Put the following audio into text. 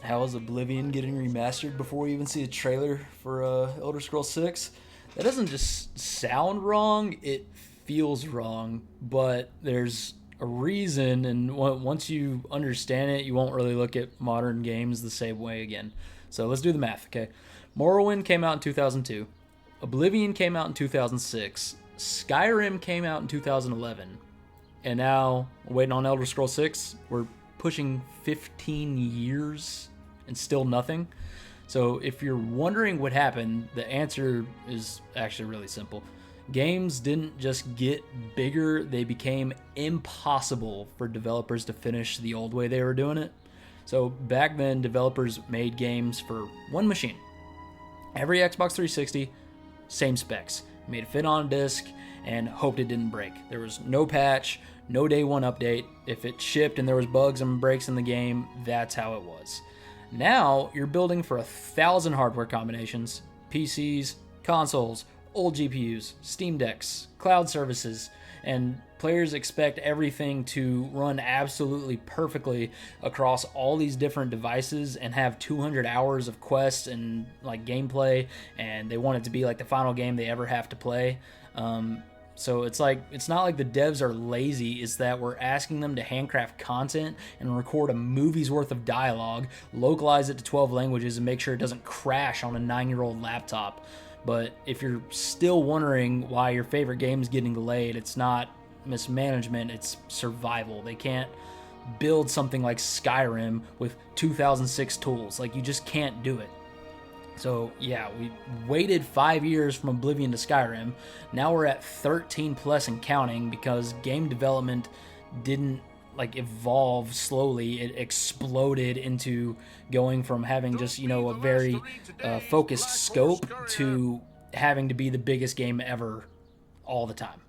how is Oblivion getting remastered before we even see a trailer for Elder Scrolls 6? That doesn't just sound wrong, it feels wrong, but there's a reason, and once you understand it, you won't really look at modern games the same way again. So let's do the math, okay? Morrowind came out in 2002, Oblivion came out in 2006, Skyrim came out in 2011, and now, waiting on Elder Scrolls 6, we're pushing 15 years and still nothing. So if you're wondering what happened, the answer is actually really simple. Games didn't just get bigger, they became impossible for developers to finish the old way they were doing it. So back then, developers made games for one machine. Every Xbox 360, same specs. Made it fit on a disc and hoped it didn't break. There was no patch, no day one update. If it shipped and there was bugs and breaks in the game, that's how it was. Now you're building for 1,000 hardware combinations, PCs, consoles, old GPUs, Steam Decks, cloud services, and players expect everything to run absolutely perfectly across all these different devices and have 200 hours of quests and like gameplay, and they want it to be like the final game they ever have to play. So it's not like the devs are lazy, it's that we're asking them to handcraft content and record a movie's worth of dialogue, localize it to 12 languages, and make sure it doesn't crash on a 9-year-old laptop. But if you're still wondering why your favorite game is getting delayed, it's not mismanagement, it's survival. They can't build something like Skyrim with 2006 tools. Like, you just can't do it. So yeah, we waited 5 years from Oblivion to Skyrim. Now we're at 13 plus and counting because game development didn't evolve slowly. It exploded into going from having just, a very focused scope to having to be the biggest game ever all the time.